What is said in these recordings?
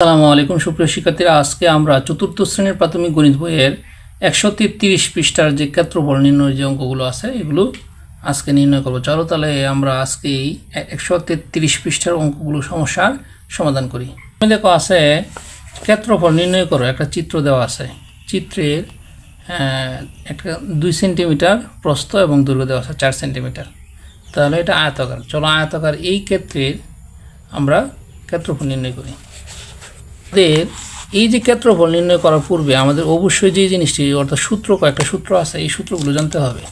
আসসালামু আলাইকুম সুপ্রিয় শিক্ষার্থীরা, আজকে আমরা চতুর্থ শ্রেণীর প্রাথমিক গণিত বইয়ের 133 পৃষ্ঠার যে ক্ষেত্রফল নির্ণয়ের যে অঙ্কগুলো আছে এগুলো আজকে নির্ণয় করব। চলো তাহলে আমরা আজকে এই 133 পৃষ্ঠার অঙ্কগুলো সমস্যার সমাধান করি। দেখো আছে ক্ষেত্রফল নির্ণয় করো, একটা চিত্র দেওয়া আছে। চিত্রের একটা 2 সেন্টিমিটার প্রস্থ এবং দৈর্ঘ্য দেওয়া আছে 4 সেন্টিমিটার। তাহলে এটা আয়তাকার। চলো আয়তাকার এই ক্ষেত্রের আমরা ক্ষেত্রফল নির্ণয় করি। এই যে ক্ষেত্রফল নির্ণয় করার পূর্বে আমাদের অবশ্যই যে জিনিসটি অর্থাৎ সূত্র, কয়েকটা সূত্র আছে, এই সূত্রগুলো জানতে হবে।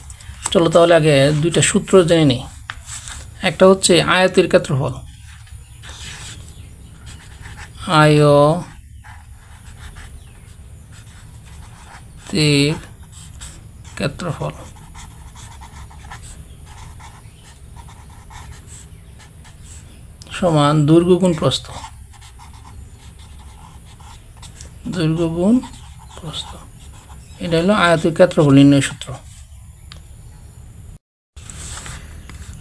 চলো তাহলে আগে দুইটা সূত্র জেনে নিই। একটা হচ্ছে আয়তের ক্ষেত্রফল, আয়তের ক্ষেত্রফল সমান দৈর্ঘ্য গুণ প্রস্থ, দৈর্ঘ্য গুণ প্রস্থ। এটা হলো আয়তের ক্ষেত্রফল নির্ণয় সূত্র।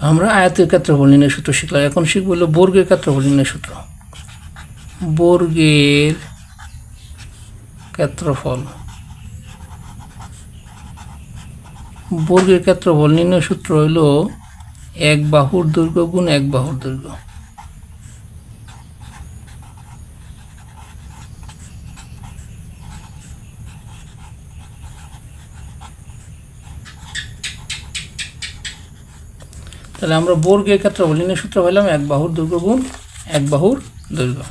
আমরা আয়তের ক্ষেত্রফল নির্ণয় সূত্র শিখলাম। এখন শিখব হলো বর্গের ক্ষেত্রফল নির্ণয় সূত্র। বর্গের ক্ষেত্রফল, বর্গের ক্ষেত্রফল নির্ণয় সূত্র হলো এক বাহুর দৈর্ঘ্য গুণ এক বাহুর দৈর্ঘ্য। তাহলে আমরা বর্গের ক্ষেত্রফল নির্ণয় সূত্র পেলাম এক বাহুর দৈর্ঘ্য গুণ এক বাহুর দৈর্ঘ্য।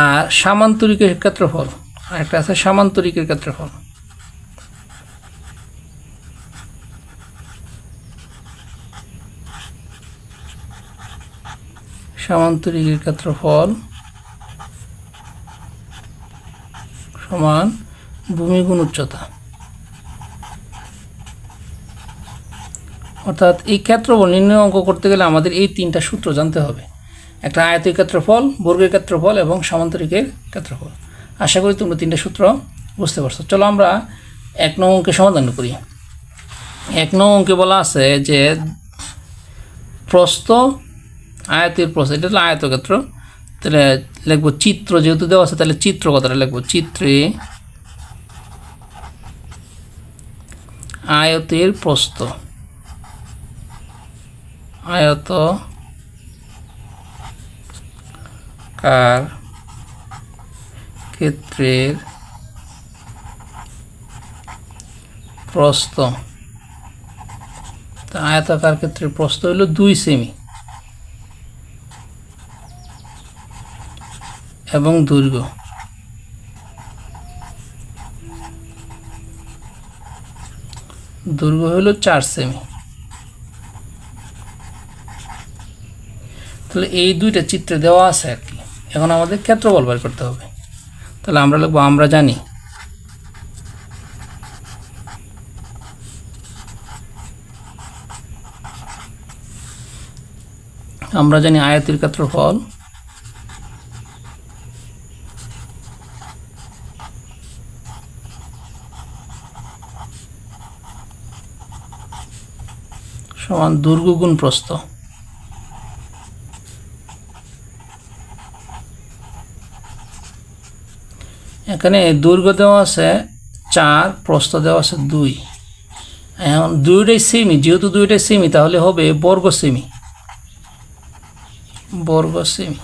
আর সামান্তরিকের ক্ষেত্রফল আরেকটা আছে, সামান্তরিকের ক্ষেত্রফল। সামান্তরিকের ক্ষেত্রফল সমান ভূমি গুণ উচ্চতা। অর্থাৎ এই ক্ষেত্রফল নির্ণয় অঙ্ক করতে গেলে আমাদের এই তিনটা সূত্র জানতে হবে। একটা আয়তের ক্ষেত্রফল, বর্গের ক্ষেত্রফল এবং সামান্তরিকের ক্ষেত্রফল। আশা করি তোমরা তিনটা সূত্র বুঝতে পারছো। চলো আমরা 1 নং অঙ্কে সমাধান করি। 1 নং অঙ্কে বলা আছে যে প্রস্থ, আয়তের প্রস্থ, এটা হলো আয়তক্ষেত্র। তাহলে লিখবো চিত্র, যেহেতু দেওয়া আছে তাহলে চিত্র কথাটা লিখবো। চিত্রে আয়তের প্রস্থ, আয়তকার ক্ষেত্রের প্রস্থ। আয়তাকার ক্ষেত্রের প্রস্থ হলো 2 সেমি এবং দৈর্ঘ্য হলো 4 সেমি। তাহলে এই দুইটা চিত্রে দেওয়া আছে আর কি। এখন আমাদের ক্ষেত্রফল বের করতে হবে। তাহলে আমরা লিখবো আমরা জানি। আমরা জানি আয়তের ক্ষেত্রফল সমান দৈর্ঘ্য গুণ প্রস্থ। এখানে দৈর্ঘ্য দেওয়া আছে 4, প্রস্থ দেওয়া আছে 2। এখন দুইটাই সেমি, যেহেতু দুইটাই সেমি তাহলে হবে বর্গ সেমি। বর্গ সেমি।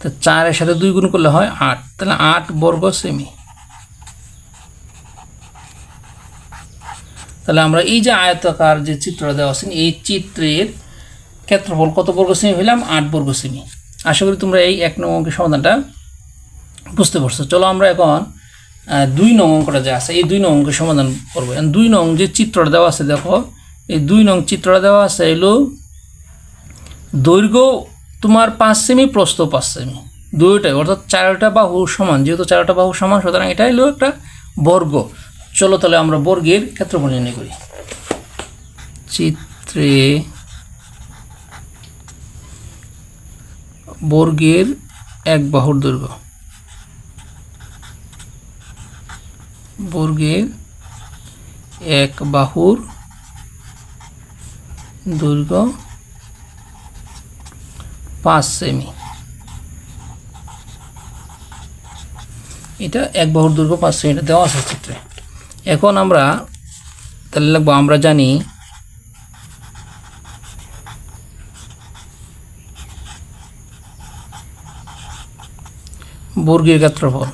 তো 4 এর সাথে 2 গুণ করলে হয় 8, তাহলে 8 বর্গ সেমি। তাহলে আমরা এই যে আয়তাকার যে চিত্রটা দেওয়া আছে এই চিত্রের ক্ষেত্রফল কত বর্গ সেমি পেলাম? 8 বর্গ সেমি। আশা করি তোমরা এই 1 নং অঙ্কের সমাধানটা বুঝতে পারছো। চলো আমরা এখন 2 নং অঙ্কটা যে আছে এই 2 নং অঙ্কের সমাধান করবো। 2 নং যে চিত্রটা দেওয়া আছে, দেখো এই 2 নং চিত্রটা দেওয়া আছে এলো দৈর্ঘ্য তোমার 5 সেমি, প্রস্থ 5 সেমি, দুইটাই অর্থাৎ 4টা বাহু সমান। যেহেতু 4টা বাহু সমান সুতরাং এটা হলো একটা বর্গ। চলো তাহলে আমরা বর্গের ক্ষেত্রফল নির্ণয় করি। চিত্রে বর্গের এক বাহুর দৈর্ঘ্য, বর্গের এক বাহুর দৈর্ঘ্য 5 সেমি। এটা এক বাহুর দৈর্ঘ্য 5 সেমি, এটা দেওয়া আছে চিত্রে। এখন আমরা তাহলে লিখব, আমরা জানি বর্গের ক্ষেত্রফল।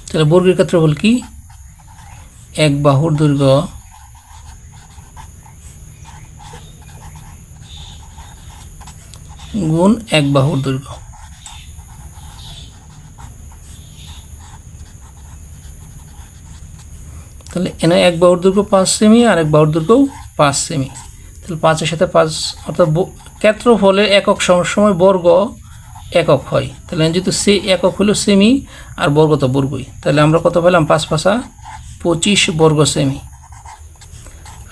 তাহলে বর্গের ক্ষেত্রফল কি? এক বাহুর দৈর্ঘ্য গুণ এক বাহুর দৈর্ঘ্য। তাহলে এনে এক বাহুর দৈর্ঘ্য 5 সেমি আর এক বাহুর দৈর্ঘ্য 5 সেমি। তাহলে 5 এর সাথে 5 অর্থাৎ ক্ষেত্রফলের একক সময় বর্গ একক হয়। তাহলে যেহেতু সে একক হলো সেমি আর বর্গ তো বর্গই, তাহলে আমরা কত পেলাম? 5 5 25 বর্গ সেমি।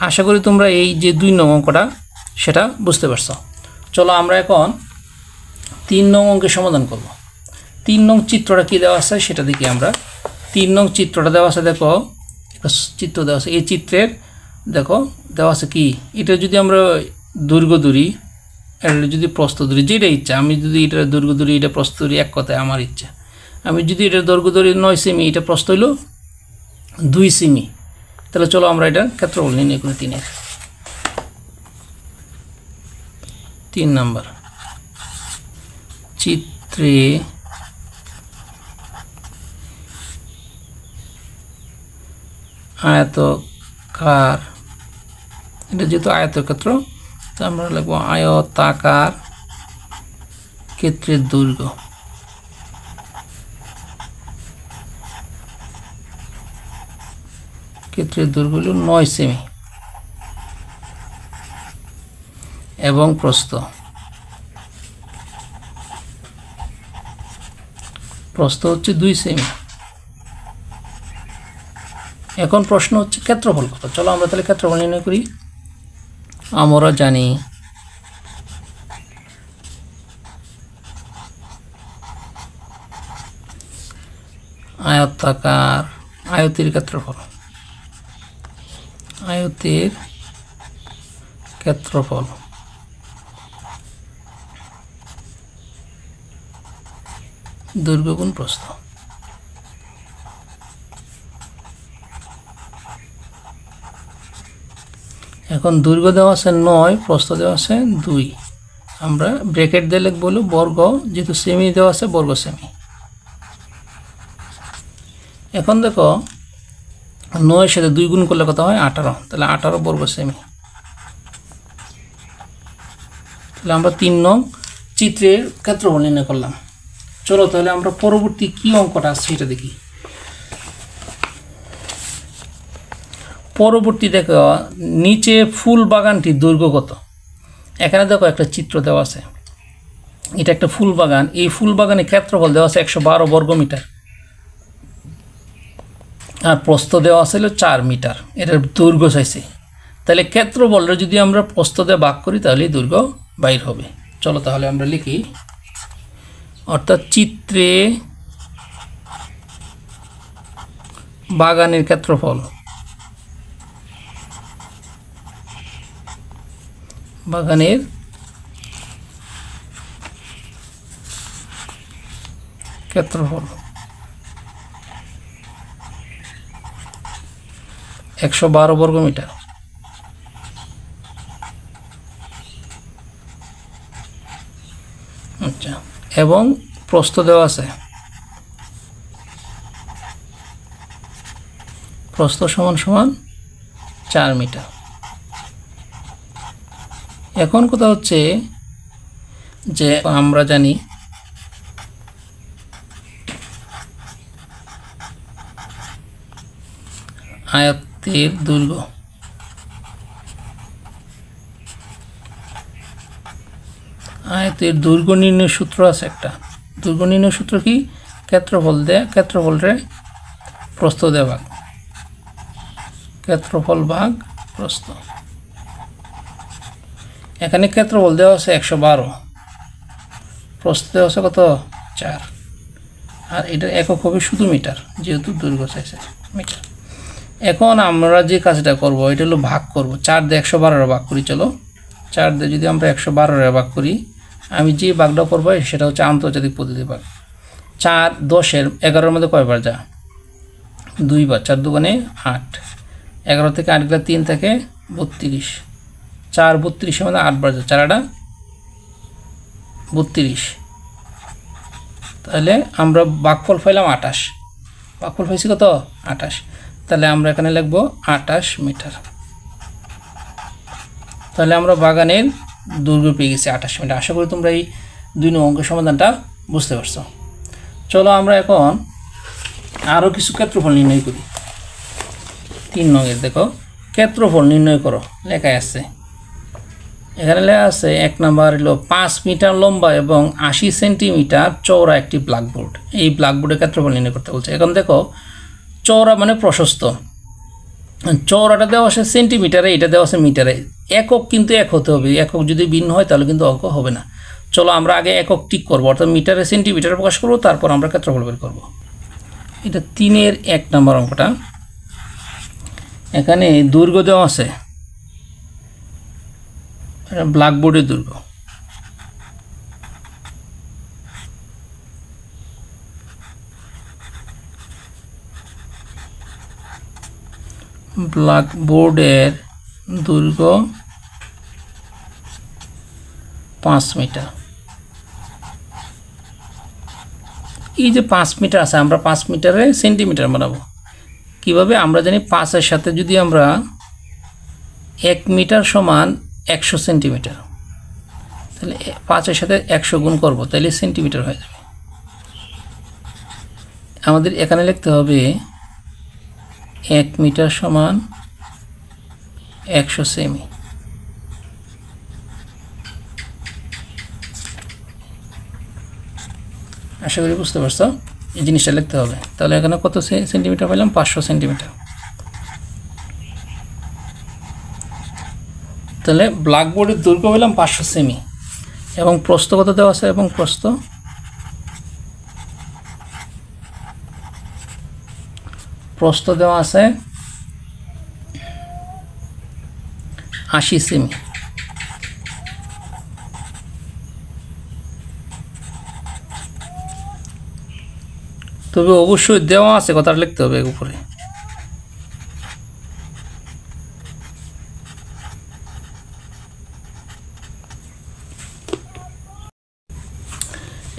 আশা করি তোমরা এই যে 2 নং অঙ্কটা সেটা বুঝতে পারছো। চলো আমরা এখন 3 নং অঙ্কের সমাধান করব। 3 নং চিত্রটা কি দেওয়া আছে সেটা দেখি আমরা। 3 নং চিত্রটা দেওয়া আছে, দেখো একটা চিত্র দেওয়া আছে। এই চিত্রের দেখো দেওয়া আছে কি, এটা যদি আমরা দৈর্ঘ্য ধরি, এটা যদি প্রস্থ ধরি, যেটা ইচ্ছা, আমি যদি এটা দৈর্ঘ্য ধরি, এটা প্রস্থ ধরি, এক কথায় আমার ইচ্ছা। আমি যদি এটা দৈর্ঘ্য ধরি 9 সেমি, এটা প্রস্থ হইল 2 সেমি। তাহলে চলো আমরা এটা ক্ষেত্রফল নির্ণয় করি। 3 নাম্বার চিত্রে আয়তকার, এটা যেহেতু আয়তক্ষেত্র, তো আমরা লিখব আয়তাকার ক্ষেত্রের দৈর্ঘ্য। ক্ষেত্রের দৈর্ঘ্য হল 9 সেমি এবং প্রস্থ হচ্ছে 2 সেমি। এখন প্রশ্ন হচ্ছে ক্ষেত্রফল কত। চলো আমরা তাহলে ক্ষেত্রফল নির্ণয় করি। আমরা জানি আয়তাকার, আয়তের ক্ষেত্রফল, আয়তের ক্ষেত্রফল দৈর্ঘ্য গুণ প্রস্থ। এখন দৈর্ঘ্য দেওয়া আছে 9, প্রস্থ দেওয়া আছে 2, আমরা ব্র্যাকেট দিয়ে লিখব হলো বর্গ, যেহেতু সেমি দেওয়া আছে বর্গ সেমি। এখন দেখো 9 এর সাথে 2 গুণ করলে কত হয়? 18, তাহলে 18 বর্গ সেমি। তাহলে আমরা 3 নং চিত্রের ক্ষেত্রফল নির্ণয় করলাম। চলো তাহলে আমরা পরবর্তী কি অঙ্কটা আছে সেটা দেখি। পরবর্তী দেখো, নিচে ফুল বাগানটির দৈর্ঘ্য কত। এখানে দেখো একটা চিত্র দেওয়া আছে, এটা একটা ফুল বাগান। এই ফুল বাগানের ক্ষেত্রফল দেওয়া আছে 112 বর্গ মিটার আর প্রস্থ দেওয়া আছে 4 মিটার। এটার দৈর্ঘ্য চাইছে, তাহলে ক্ষেত্রফলটা যদি আমরা প্রস্থ দিয়ে ভাগ করি তাহলে দৈর্ঘ্য বাইর হবে। চলো তাহলে আমরা লিখি, অর্থাৎ চিত্রে বাগানের ক্ষেত্রফল, বাগানের ক্ষেত্রফল 112 বর্গ মিটার। আচ্ছা, এবং প্রস্থ দেওয়া আছে, প্রস্থ সমান সমান 4 মিটার। এখন কথা হচ্ছে যে আমরা জানি আয়তের দৈর্ঘ্য, আয়তের দৈর্ঘ্য নির্ণয় সূত্র আছে একটা। দৈর্ঘ্য নির্ণয় সূত্র কি? ক্ষেত্রফল দেয়, ক্ষেত্রফলরে প্রস্থ দেয় ভাগ, ক্ষেত্রফল ভাগ প্রস্থ। এখানে ক্ষেত্রফল দেওয়া আছে 112, প্রস্থ দেওয়া আছে কত? 4, আর এটার একক হবে শুধু মিটার, যেহেতু দৈর্ঘ্য চাইছে মিটার। এখন আমরা যে কাজটা করব এটা হলো ভাগ করব, 4 দিয়ে 112 ভাগ করি। চলো 4 দিয়ে যদি আমরা 112 ভাগ করি, আমি যে ভাগটা করবো সেটা হচ্ছে আন্তর্জাতিক পদ্ধতি ভাগ। 4 10-এর 11-এর মধ্যে কয়বার যা? 2 বার। 4 দুগুণে 8, 11 থেকে 8 গেলে 3 থেকে 32, 4 32-এর মধ্যে 8 বার যা, 4 8 32। তাহলে আমরা ভাগফল পাইলাম 28, ভাগফল পাইছি কত? 28। তাহলে আমরা এখানে লিখব 28 মিটার। তাহলে আমরা বাগানের দৈর্ঘ্য পেয়ে গেছি 28 মিটার। আশা করি তোমরা এই 2 নং অঙ্কের সমাধানটা বুঝতে পারছো। চলো আমরা এখন আরও কিছু ক্ষেত্রফল নির্ণয় করি। 3 নংয়ের দেখো, ক্ষেত্রফল নির্ণয় করো, লেখা আছে এখানে। লেখা আছে 1 নাম্বার হলো 5 মিটার লম্বা এবং 80 সেন্টিমিটার চওড়া একটি ব্ল্যাকবোর্ড। এই ব্ল্যাকবোর্ডের ক্ষেত্রফল নির্ণয় করতে বলছে। এখন দেখো চওড়া মানে প্রশস্ত, চওড়াটা দেওয়া আছে সেন্টিমিটারে, এটা দেওয়া আছে মিটারে। একক কিন্তু এক হতে হবে, একক যদি ভিন্ন হয় তাহলে কিন্তু অঙ্ক হবে না। চলো আমরা আগে একক ঠিক করবো, অর্থাৎ মিটারে সেন্টিমিটারে প্রকাশ করবো, তারপর আমরা ক্ষেত্রফল বের করবো। এটা 3-এর 1 নাম্বার অঙ্কটা। এখানে দৈর্ঘ্য দেওয়া আছে, ব্ল্যাকবোর্ডের দৈর্ঘ্য। ব্ল্যাকবোর্ডের দৈর্ঘ্য 5 মিটার। এই যে 5 মিটার আছে, আমরা 5 মিটারে সেন্টিমিটার বানাবো কিভাবে? আমরা জানি 5-এর সাথে যদি আমরা 1 মিটার সমান 100 সেন্টিমিটার, তাহলে 5-এর সাথে 100 গুণ করবো, তাহলে সেন্টিমিটার হয়ে যাবে। আমাদের এখানে লিখতে হবে 1 মিটার সমান 100 সেমি। আশা করি বুঝতে পারছো, এই জিনিসটা লিখতে হবে। তাহলে এখানে কত সেন্টিমিটার পেলাম? 500 সেন্টিমিটার। তাহলে ব্ল্যাকবোর্ডের দৈর্ঘ্য পেলাম 500 সেমি এবং প্রস্থ কত দেওয়া আছে? এবং প্রস্থ দেওয়া আছে 80 সেমি। তবে অবশ্যই দেওয়া আছে কথাটা লিখতে হবে উপরে।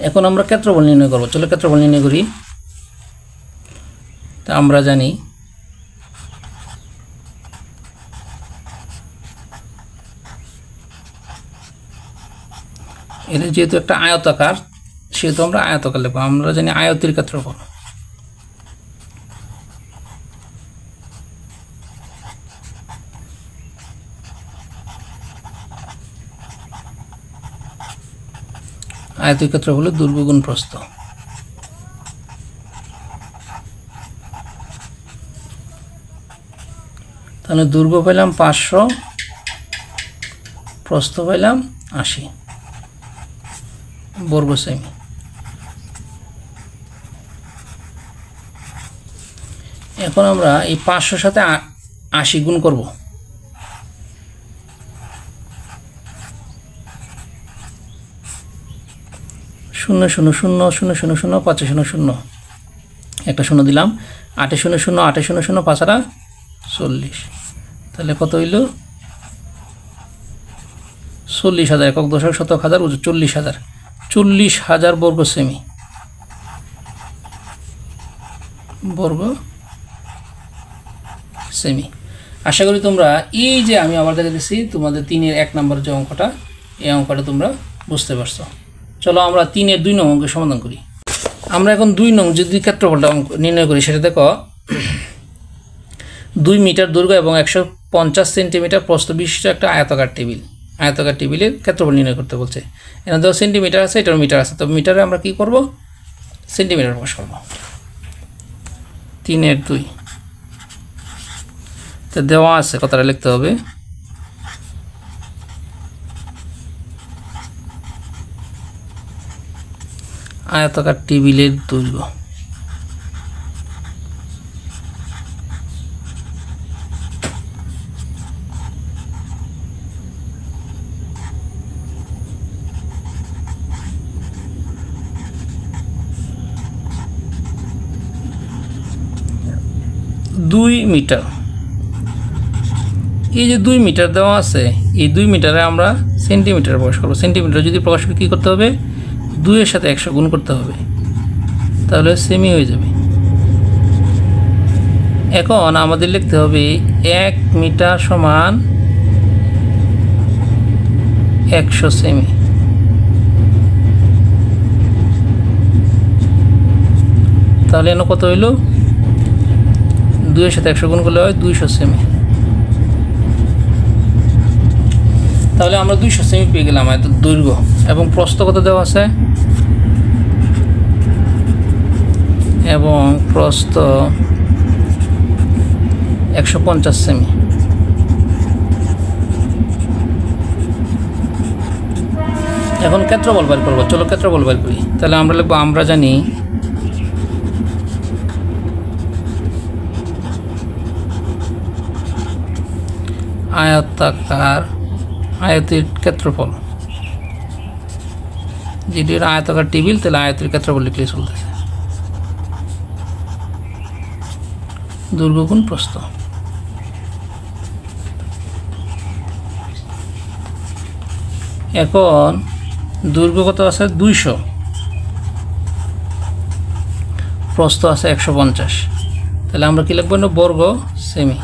এখন আমরা ক্ষেত্রফল নির্ণয় করব। চলো ক্ষেত্রফল নির্ণয় করি। তা আমরা জানি এটা যেহেতু একটা আয়তাকার, সেহেতু আমরা আয়তাকার লিখব। আমরা জানি আয়তের ক্ষেত্রফল। আয়তের ক্ষেত্রফল হলো দৈর্ঘ্য গুণ প্রস্থ। তাহলে দৈর্ঘ্য পেলাম 500, প্রস্থ পেলাম 80 বর্গ সেমি। এখন আমরা এই 500 সাথে 80 গুণ করব। শূন্য শূন্য শূন্য শূন্য শূন্য শূন্য 5 শূন্য শূন্য, একটা শূন্য দিলাম। 8 শূন্য শূন্য 8 শূন্য শূন্য 5 40। তাহলে কত হইল? 40,000। একক দশক শতক হাজার 40,000, 40,000 বর্গ সেমি। আশা করি তোমরা এই যে আমি আবার দেখে দিচ্ছি তোমাদের 3-এর 1 নম্বর যে অঙ্কটা, এই অঙ্কটা তোমরা বুঝতে পারছো। চলো আমরা 3-এর 2 নং অঙ্কের সমাধান করি। আমরা এখন 2 নং যদি ক্ষেত্রফলটা নির্ণয় করি, সেটা দেখো 2 মিটার দৈর্ঘ্য এবং 150 সেন্টিমিটার প্রস্থ বিশিষ্ট একটা আয়তাকার টেবিল। আয়তাকার টেবিলের ক্ষেত্রফল নির্ণয় করতে বলছে। এখানে ধরো সেন্টিমিটার আছে, এটার মিটার আছে, তো মিটারে আমরা কি করব? সেন্টিমিটার প্রকাশ করব। 3-এর 2 তো দেওয়া আছে, কথাটা লিখতে হবে। আয়তাকার টেবিলের দৈর্ঘ্য 2 মিটার। এই যে 2 মিটার দেওয়া আছে, এই 2 মিটারে আমরা সেন্টিমিটার প্রকাশ করব। সেন্টিমিটার যদি প্রকাশ করি কী করতে হবে, 2 এর সাথে 100 গুণ করতে হবে, তাহলে সেমি হয়ে যাবে। এখন আমাদের লিখতে হবে 1 মিটার সমান 100 সেমি। তাহলে এখানে কত হইল, 2 এর সাথে 100 গুণ করলে হয় 200 সেমি। তাহলে আমরা 200 সেমি পেয়ে গেলাম এত দৈর্ঘ্য। এবং প্রস্থ কত দেওয়া আছে, এবং প্রস্থ 150 সেমি। এখন ক্ষেত্রফল বের করব। চলো ক্ষেত্রফল বের করি। তাহলে আমরা লিখব, আমরা জানি আয়তাকার আয়তের ক্ষেত্রফল, যেটি আয়তাকার টেবিল, তাহলে আয়তের ক্ষেত্রফল লিখলে চলতেছে, দৈর্ঘ্য গুণ প্রস্থ। এখন দৈর্ঘ্য কত আছে, 200, প্রস্থ আছে 150। তাহলে আমরা কি লিখব, বর্গ সেমি।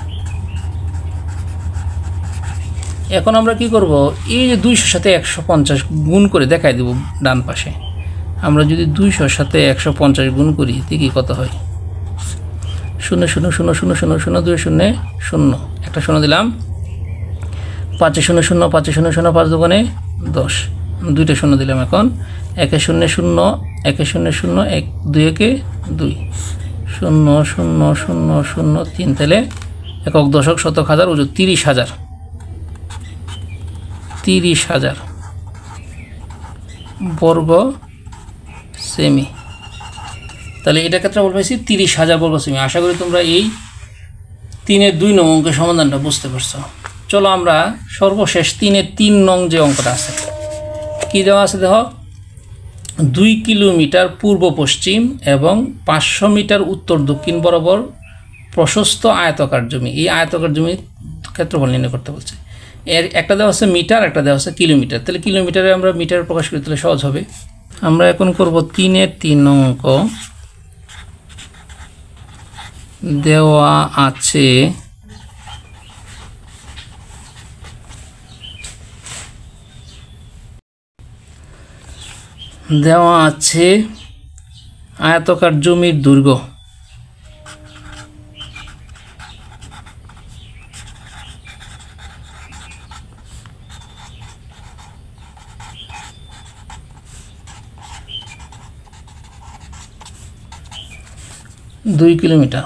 এখন আমরা কি করব, এই যে 200 সাথে 150 গুণ করে দেখাই দেব ডান পাশে। আমরা যদি 200 সাথে 150 গুণ করি দেখি কত হয়। 0 0 0 0 0 0 2 0 0, একটা 0 দিলাম। 5 0 0 5 0 0 5 দুগুণে 10, দুইটা 0 দিলাম। এখন 1 0 0 1 0 0 1 2 1 2 0 0 0 0 3, তাহলে একক দশক শতক হাজার ওজন 30,000 বর্গ সেমি। তাহলে এটা ক্ষেত্রফল পাইছি 30,000 বর্গ সেমি। আশা করি তোমরা এই 3-এর 2 নং অঙ্কের সমাধানটা বুঝতে পারছো। চলো আমরা সর্বশেষ 3-এর 3 নং যে অঙ্কটা আছে, কি দেওয়া আছে দেখো, 2 কিলোমিটার পূর্ব পশ্চিম এবং 500 মিটার উত্তর দক্ষিণ বরাবর প্রশস্ত আয়তাকার জমি। এই আয়তাকার জমির ক্ষেত্রফল নির্ণয় করতে বলছে। এর একটা দেওয়া আছে মিটার, একটা দেওয়া আছে কিলোমিটার। তাহলে কিলোমিটারে আমরা মিটার প্রকাশ করি, তাহলে সহজ হবে। আমরা এখন করব 3-এর 3 নং অঙ্ক। দেওয়া আছে আয়তাকার জমির দৈর্ঘ্য। দুই কিলোমিটার।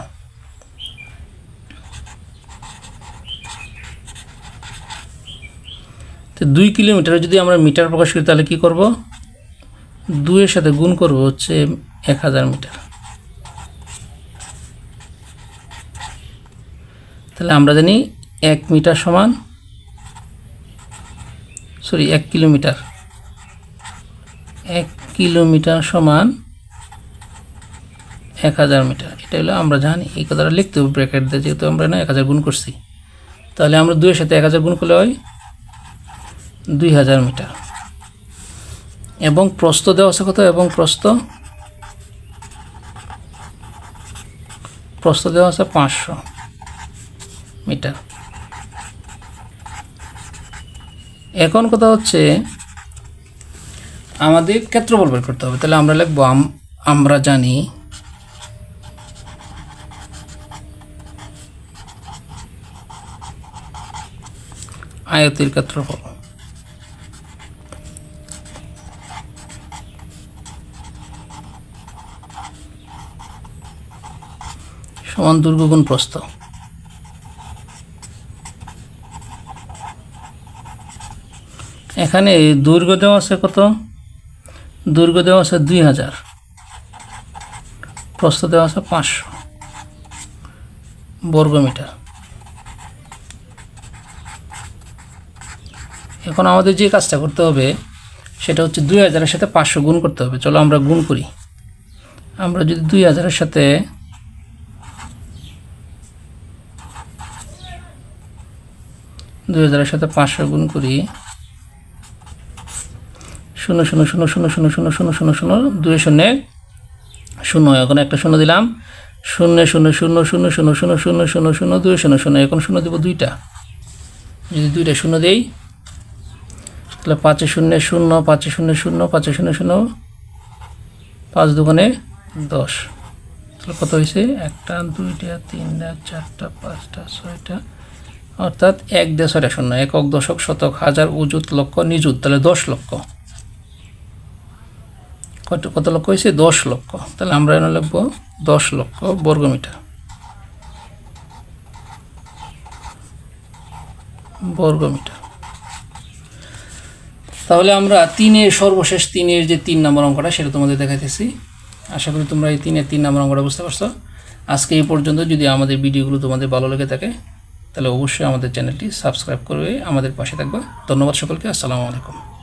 তো 2 কিলোমিটারে যদি আমরা মিটার প্রকাশ করি তাহলে কি করব, 2 এর সাথে গুণ করব হচ্ছে 1000 মিটার। তাহলে আমরা জানি 1 মিটার সমান 1 কিলোমিটার, 1 কিলোমিটার সমান 1000 মিটার। এটা হলো আমরা জানি, এই কথাটা লিখতে হবে ব্র্যাকেট দিয়ে, যেহেতু আমরা না 1000 গুণ করছি। তাহলে আমরা 2 এর সাথে 1000 গুণ করলে হয় 2000 মিটার। এবং প্রস্থ দেওয়া আছে কত, এবং প্রস্থ দেওয়া আছে 500 মিটার। এখন কথা হচ্ছে আমাদের ক্ষেত্রফল বের করতে হবে। তাহলে আমরা লিখব, আমরা জানি আয়তের ক্ষেত্রফল সমান দৈর্ঘ্য গুণ প্রস্থ। এখানে দৈর্ঘ্য দেওয়া আছে কত, দৈর্ঘ্য দেওয়া আছে 2000, প্রস্থ দেওয়া আছে 500 বর্গ মিটার। এখন আমাদের যে কাজটা করতে হবে সেটা হচ্ছে 2000 এর সাথে 500 গুণ করতে হবে। চলো আমরা গুণ করি। আমরা যদি 2000 এর সাথে 2000 এর সাথে 500 গুণ করি 0 0 0 0 0 0 0 0 0 2 শূন্য 0 এখন একটা শূন্য দিলাম 0 0 0 0 0 0 0 0 0 2 0 0 এখন শূন্য দেব দুইটা যদি দুইটা শূন্য দেই তাহলে 5 0 0 5 0 0 5 0 0 5 দুগুণে 10 তাহলে কত হইছে 1টা 2টা 3টা 4টা 5টা 6টা অর্থাৎ 1 দিয়ে 6টা শূন্য একক দশক শতক হাজার অযুত লক্ষ নিযুত তাহলে 10 লক্ষ কত লক্ষ হইছে 10 লক্ষ তাহলে আমরা এখানে লিখব 10 লক্ষ বর্গমিটার তাহলে আমরা 3 এর সর্বশেষ 3 এর যে 3 নম্বর অঙ্কটা সেটা তোমাদের দেখাইতেছি আশা করি তোমরা এই 3 এর 3 নম্বর অঙ্কটা বুঝতে পারছো আজকে এই পর্যন্ত যদি আমাদের ভিডিওগুলো তোমাদের ভালো লেগে থাকে তাহলে অবশ্যই আমাদের চ্যানেলটি সাবস্ক্রাইব করবে আমাদের পাশে থাকবে ধন্যবাদ সকলকে আসসালামু আলাইকুম